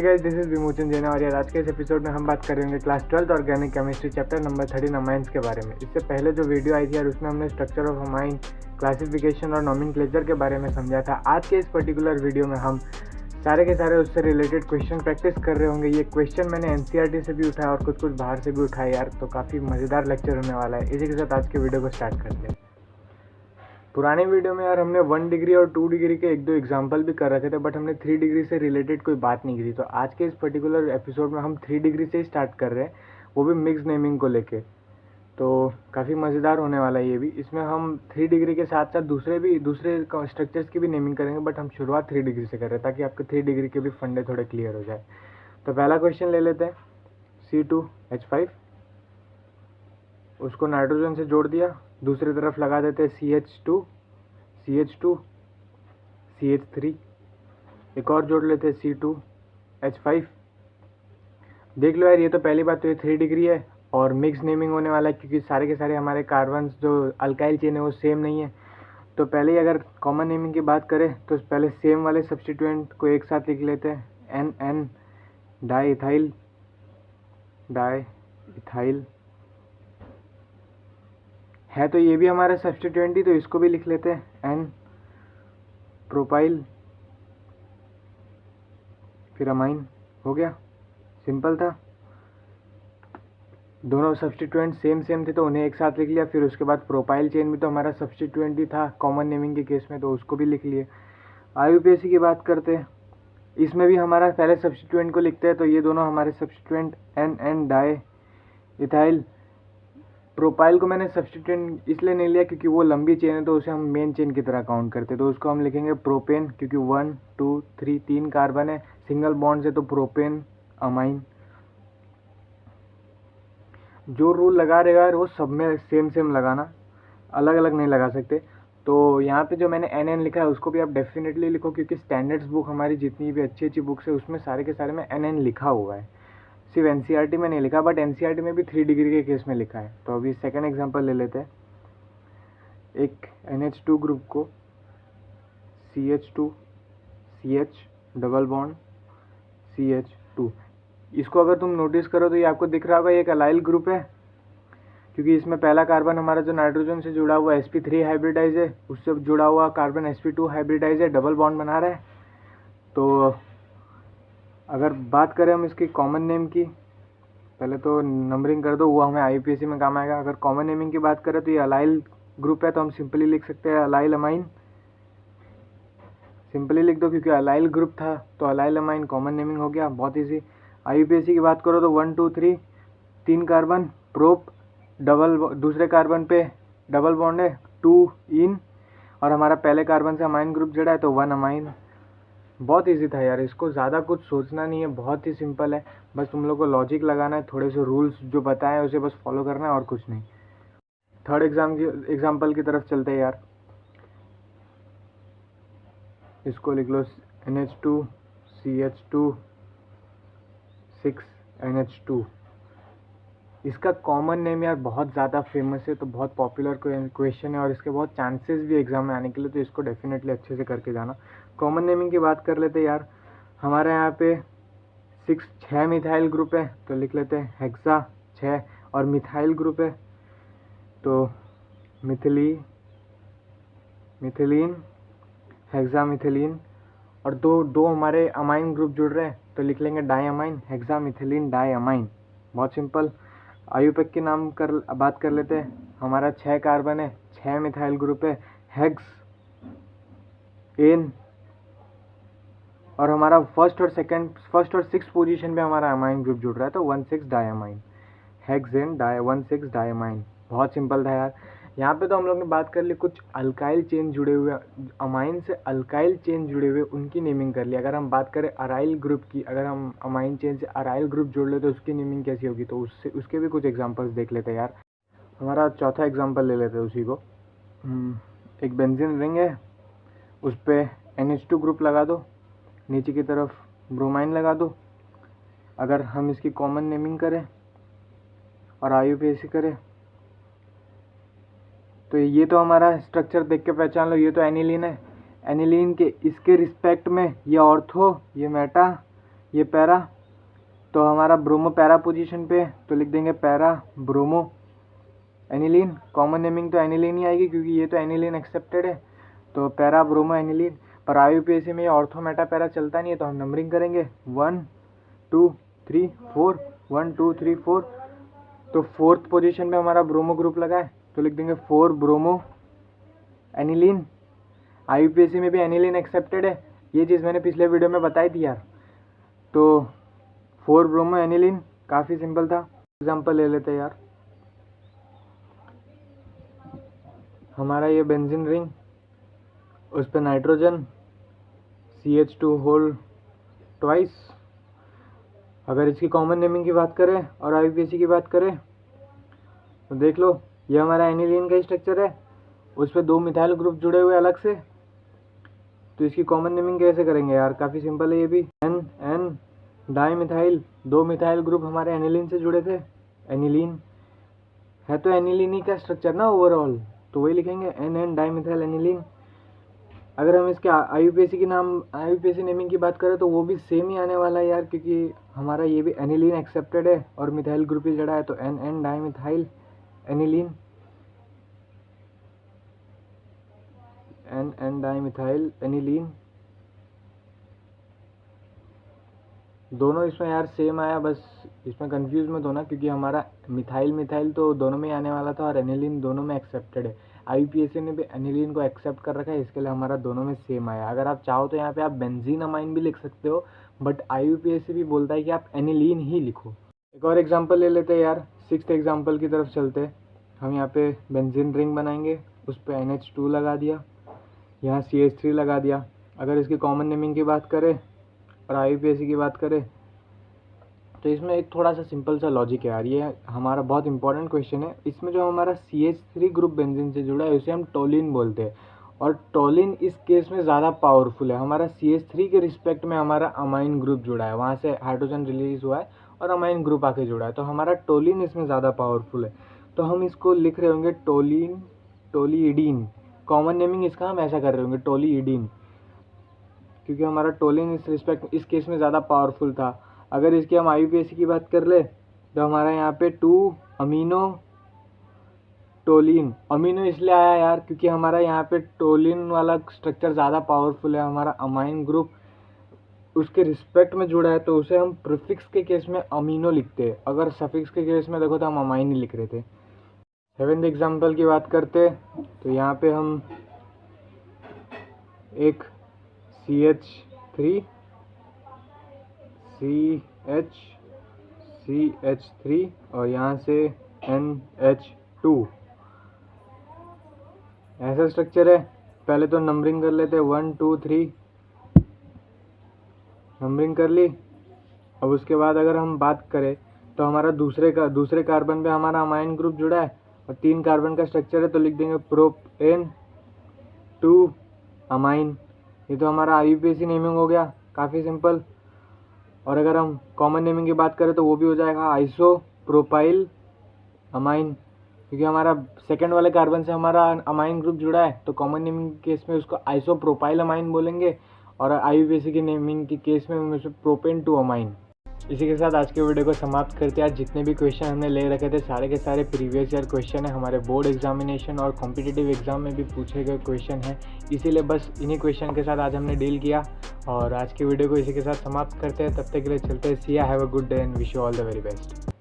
Guys, this is विमोचन जैन और यार आज के इस एपिसोड में हम बात करेंगे class 12 organic chemistry chapter number 13 amines के बारे में। इससे पहले जो वीडियो आई थी यार उसमें हमने स्ट्रक्चर ऑफ अमाइन, क्लासिफिकेशन और नॉमेनक्लेचर के बारे में समझा था। आज के इस पर्टिकुलर वीडियो में हम सारे के सारे उससे रिलेटेड क्वेश्चन प्रैक्टिस कर रहे होंगे। ये क्वेश्चन मैंने एनसीईआरटी से भी उठाया और कुछ बाहर से भी उठाया यार, तो काफ़ी मज़ेदार लेक्चर होने वाला है। इसी के साथ आज के वीडियो को स्टार्ट करते हैं। पुराने वीडियो में यार हमने 1 डिग्री और 2 डिग्री के 1-2 एग्जाम्पल भी कर रखे थे, बट हमने 3 डिग्री से रिलेटेड कोई बात नहीं की थी। तो आज के इस पर्टिकुलर एपिसोड में हम 3 डिग्री से ही स्टार्ट कर रहे हैं, वो भी मिक्स नेमिंग को लेके। तो काफ़ी मज़ेदार होने वाला है ये भी। इसमें हम 3 डिग्री के साथ साथ दूसरे स्ट्रक्चर्स की भी नेमिंग करेंगे, बट हम शुरुआत 3 डिग्री से कर रहे हैं ताकि आपके 3 डिग्री के भी फंडे थोड़े क्लियर हो जाए। तो पहला क्वेश्चन ले लेते हैं। C2H5, उसको नाइट्रोजन से जोड़ दिया, दूसरी तरफ लगा देते हैं CH2, CH3, एक और जोड़ लेते हैं C2H5। देख लो यार, ये तो पहली बात तो ये 3 डिग्री है और मिक्स नेमिंग होने वाला है क्योंकि सारे के सारे हमारे कार्बन्स जो अल्काइल चेन है वो सेम नहीं है। तो पहले ही अगर कॉमन नेमिंग की बात करें तो पहले सेम वाले सब्स्टिट्यूएंट को एक साथ लिख लेते हैं। NN डाईइथाइल है, तो ये भी हमारा सब्स्टिट्यूएंट ही, तो इसको भी लिख लेते हैं N प्रोपाइल, फिर अमाइन। हो गया, सिंपल था। दोनों सब्स्टिट्यूएंट सेम थे तो उन्हें एक साथ लिख लिया। फिर उसके बाद प्रोपाइल चेन भी तो हमारा सब्स्टिट्यूएंट ही था कॉमन नेमिंग के केस में, तो उसको भी लिख लिए। IUPAC की बात करते हैं, इसमें भी हमारा पहले सब्स्टिट्यूएंट को लिखते हैं, तो ये दोनों हमारे सब्स्टिट्यूएंट NN डाईइथाइल। प्रोपाइल को मैंने सब्स्टिट्यूएंट इसलिए नहीं लिया क्योंकि वो लंबी चेन है, तो उसे हम मेन चेन की तरह काउंट करते हैं, तो उसको हम लिखेंगे प्रोपेन, क्योंकि 1 2 3 3 कार्बन है, सिंगल बॉन्ड से, तो प्रोपेन अमाइन। जो रूल लगा रहेगा वो सब में सेम लगाना, अलग अलग नहीं लगा सकते। तो यहाँ पे जो मैंने NN लिखा है उसको भी आप डेफिनेटली लिखो, क्योंकि स्टैंडर्ड्स बुक हमारी जितनी भी अच्छी बुक्स है उसमें सारे के सारे में NN लिखा हुआ है। सिर्फ NCERT में नहीं लिखा, बट NCERT में भी 3 डिग्री के केस में लिखा है। तो अभी सेकेंड एग्जांपल ले लेते हैं। एक NH2 ग्रुप को CH2 CH double bond CH2, इसको अगर तुम नोटिस करो तो ये आपको दिख रहा होगा ये एक अलाइल ग्रुप है, क्योंकि इसमें पहला कार्बन हमारा जो नाइट्रोजन से जुड़ा हुआ sp3 हाइब्रिडाइज है, उससे जुड़ा हुआ कार्बन sp2 हाइब्रिडाइज है, डबल बॉन्ड बना रहा है। तो अगर बात करें हम इसकी कॉमन नेम की, पहले तो नंबरिंग कर दो, वो हमें IUPAC में काम आएगा। अगर कॉमन नेमिंग की बात करें तो ये अलाइल ग्रुप है, तो हम सिंपली लिख सकते हैं अलाइल अमाइन। सिंपली लिख दो क्योंकि अलाइल ग्रुप था, तो अलाइल अमाइन कॉमन नेमिंग हो गया, बहुत ईजी। IUPAC की बात करो तो 1 2 3 3 कार्बन, प्रोप डबल, दूसरे कार्बन पे डबल बॉन्ड है 2 इन, और हमारा पहले कार्बन से अमाइन ग्रुप जुड़ा है तो 1 अमाइन। बहुत इजी था यार, इसको ज़्यादा कुछ सोचना नहीं है, बहुत ही सिंपल है। बस तुम लोग को लॉजिक लगाना है, थोड़े से रूल्स जो बताए उसे बस फॉलो करना है और कुछ नहीं। थर्ड एग्जाम्पल की तरफ चलते हैं यार। इसको लिख लो NH2 CH2 6NH2। इसका कॉमन नेम यार बहुत ज़्यादा फेमस है, तो बहुत पॉपुलर क्वेश्चन है और इसके बहुत चांसेस भी एग्जाम में आने के लिए, तो इसको डेफिनेटली अच्छे से करके जाना। कॉमन नेमिंग की बात कर लेते हैं यार। हमारे यहाँ पे 6 मिथाइल ग्रुप है, तो लिख लेते हैं हेक्सा 6, और मिथाइल ग्रुप है तो मिथिलीन हेक्सामिथिलीन, और दो हमारे अमाइन ग्रुप जुड़ रहे हैं तो लिख लेंगे डाईअमाइन, हेक्सामिथिलीन डाईअमाइन। बहुत सिंपल। IUPAC के नाम बात कर लेते हैं। हमारा 6 कार्बन है, 6 मिथाइल ग्रुप है, हेक्स एन, और हमारा फर्स्ट और 6 पोजीशन पे हमारा अमाइन ग्रुप जुड़ रहा है तो 1,6 डाईअमाइन, हेक्सेन 1,6 डाईअमाइन। बहुत सिंपल था यार। यहाँ पे तो हम लोग ने बात कर ली कुछ अल्काइल चेन जुड़े हुए, अमाइन से अल्काइल चेन जुड़े हुए उनकी नेमिंग कर ली। अगर हम बात करें अराइल ग्रुप की, अगर हम अमाइन चेन से अराइल ग्रुप जोड़ ले तो उसकी नेमिंग कैसी होगी, तो उसके भी कुछ एग्जांपल्स देख लेते हैं यार। हमारा चौथा एग्जांपल ले लेते हैं उसी को। एक बेंजीन रिंग है, उस पर NH2 ग्रुप लगा दो, नीचे की तरफ ब्रोमाइन लगा दो। अगर हम इसकी कॉमन नेमिंग करें और IUPAC करें तो ये तो हमारा स्ट्रक्चर देख के पहचान लो, ये तो एनिलीन है। एनिलीन के इसके रिस्पेक्ट में ये ऑर्थो, ये मेटा, ये पैरा, तो हमारा ब्रोमो पैरा पोजीशन पे, तो लिख देंगे para bromo aniline. Common naming तो एनिलीन ही आएगी क्योंकि ये तो एनिलीन एक्सेप्टेड है, तो पैरा ब्रोमो एनिलीन। पर IUPAC में ये ऑर्थो मेटा पैरा चलता नहीं है, तो हम नंबरिंग करेंगे 1 2 3 4, 1 2 3 4। तो फोर्थ पोजीशन पे हमारा ब्रोमो ग्रुप लगा है, तो लिख देंगे 4 ब्रोमो एनिलीन। IUPAC में भी एनिलीन एक्सेप्टेड है, ये चीज़ मैंने पिछले वीडियो में बताई थी यार। तो 4 ब्रोमो एनिलीन, काफ़ी सिंपल था। एग्जांपल ले लेते हैं यार, हमारा ये बेंजीन रिंग, उस पर नाइट्रोजन CH2 होल ट्वाइस। अगर इसकी कॉमन नेमिंग की बात करें और IUPAC की बात करें तो देख लो, ये हमारा एनिलीन का स्ट्रक्चर है, उस पर 2 मिथाइल ग्रुप जुड़े हुए अलग से। तो इसकी कॉमन नेमिंग कैसे करेंगे यार, काफ़ी सिंपल है ये भी। N di methyl, 2 methyl group हमारे एनिलीन से जुड़े थे, एनिलीन है तो एनिलीन ही का स्ट्रक्चर ना ओवरऑल, तो वही लिखेंगे N डाई मिथाइल एनिलीन। अगर हम इसके IUPAC नेमिंग की बात करें तो वो भी सेम ही आने वाला है यार, क्योंकि हमारा ये भी एनिलीन एक्सेप्टेड है और मिथाइल ग्रुप ही जड़ा है, तो N di methyl aniline, N di methyl aniline. दोनों इसमें यार सेम आया, बस इसमें कंफ्यूज मत होना क्योंकि हमारा मिथाइल तो दोनों में ही आने वाला था और एनिलीन दोनों में एक्सेप्टेड है। IUPAC ने भी एनिलीन को एक्सेप्ट कर रखा है, इसके लिए हमारा दोनों में सेम आया। अगर आप चाहो तो यहाँ पे आप बेंजीन अमाइन भी लिख सकते हो, बट IUPAC भी बोलता है कि आप एनिलीन ही लिखो। एक और एग्जाम्पल ले लेते हैं यार, 6th एग्जाम्पल की तरफ चलते। हम यहाँ पे बेंजीन रिंग बनाएंगे, उस पर NH2 लगा दिया, यहाँ CH3 लगा दिया। अगर इसकी कॉमन नेमिंग की बात करें और IUPAC की बात करें तो इसमें एक थोड़ा सा सिंपल सा लॉजिक है यार, ये हमारा बहुत इंपॉर्टेंट क्वेश्चन है। इसमें जो हमारा CH3 ग्रुप बेंजीन से जुड़ा है उसे हम टोलिन बोलते हैं, और टोलिन इस केस में ज़्यादा पावरफुल है। हमारा CH3 के रिस्पेक्ट में हमारा अमाइन ग्रुप जुड़ा है, वहाँ से हाइड्रोजन रिलीज हुआ है और अमाइन ग्रुप आके जुड़ा है, तो हमारा टोलिन इसमें ज़्यादा पावरफुल है। तो हम इसको लिख रहे होंगे टोलिन, टोलीइडीन। कॉमन नेमिंग इसका हम ऐसा कर रहे होंगे टोलीइडीन, क्योंकि हमारा टोलिन इस केस में ज़्यादा पावरफुल था। अगर इसकी हम IUPAC की बात कर ले तो हमारा यहाँ पे 2 अमीनो टोलिन। अमीनो इसलिए आया यार क्योंकि हमारा यहाँ पे टोलिन वाला स्ट्रक्चर ज़्यादा पावरफुल है, हमारा अमाइन ग्रुप उसके रिस्पेक्ट में जुड़ा है, तो उसे हम प्रीफिक्स के केस में अमीनो लिखते हैं। अगर सफिक्स के केस में देखो तो हम अमाइन ही लिख रहे थे। 7th एग्जाम्पल की बात करते तो यहाँ पे हम एक CH3 CH3 और यहाँ से NH2 ऐसा स्ट्रक्चर है। पहले तो नंबरिंग कर लेते, 1 2 3 नंबरिंग कर ली। अब उसके बाद अगर हम बात करें तो हमारा दूसरे कार्बन पे हमारा अमाइन ग्रुप जुड़ा है और 3 कार्बन का स्ट्रक्चर है, तो लिख देंगे प्रोपेन 2 अमाइन। ये तो हमारा IUPAC नेमिंग हो गया, काफ़ी सिंपल। और अगर हम कॉमन नेमिंग की बात करें तो वो भी हो जाएगा आइसोप्रोपाइल अमाइन, क्योंकि हमारा सेकंड वाले कार्बन से हमारा अमाइन ग्रुप जुड़ा है, तो कॉमन नेमिंग के केस में उसको आइसोप्रोपाइल अमाइन बोलेंगे और IUPAC की नेमिंग के केस में हम उसे प्रोपेन 2 अमाइन। इसी के साथ आज के वीडियो को समाप्त करते हैं। आज जितने भी क्वेश्चन हमने ले रखे थे सारे के सारे प्रीवियस ईयर क्वेश्चन है, हमारे बोर्ड एग्जामिनेशन और कॉम्पिटिटिव एग्जाम में भी पूछे गए क्वेश्चन हैं, इसीलिए बस इन्हीं क्वेश्चन के साथ आज हमने डील किया। और आज की वीडियो को इसी के साथ समाप्त करते हैं, तब तक के लिए चलते हैं। सी या have a good day and wish you all the very best.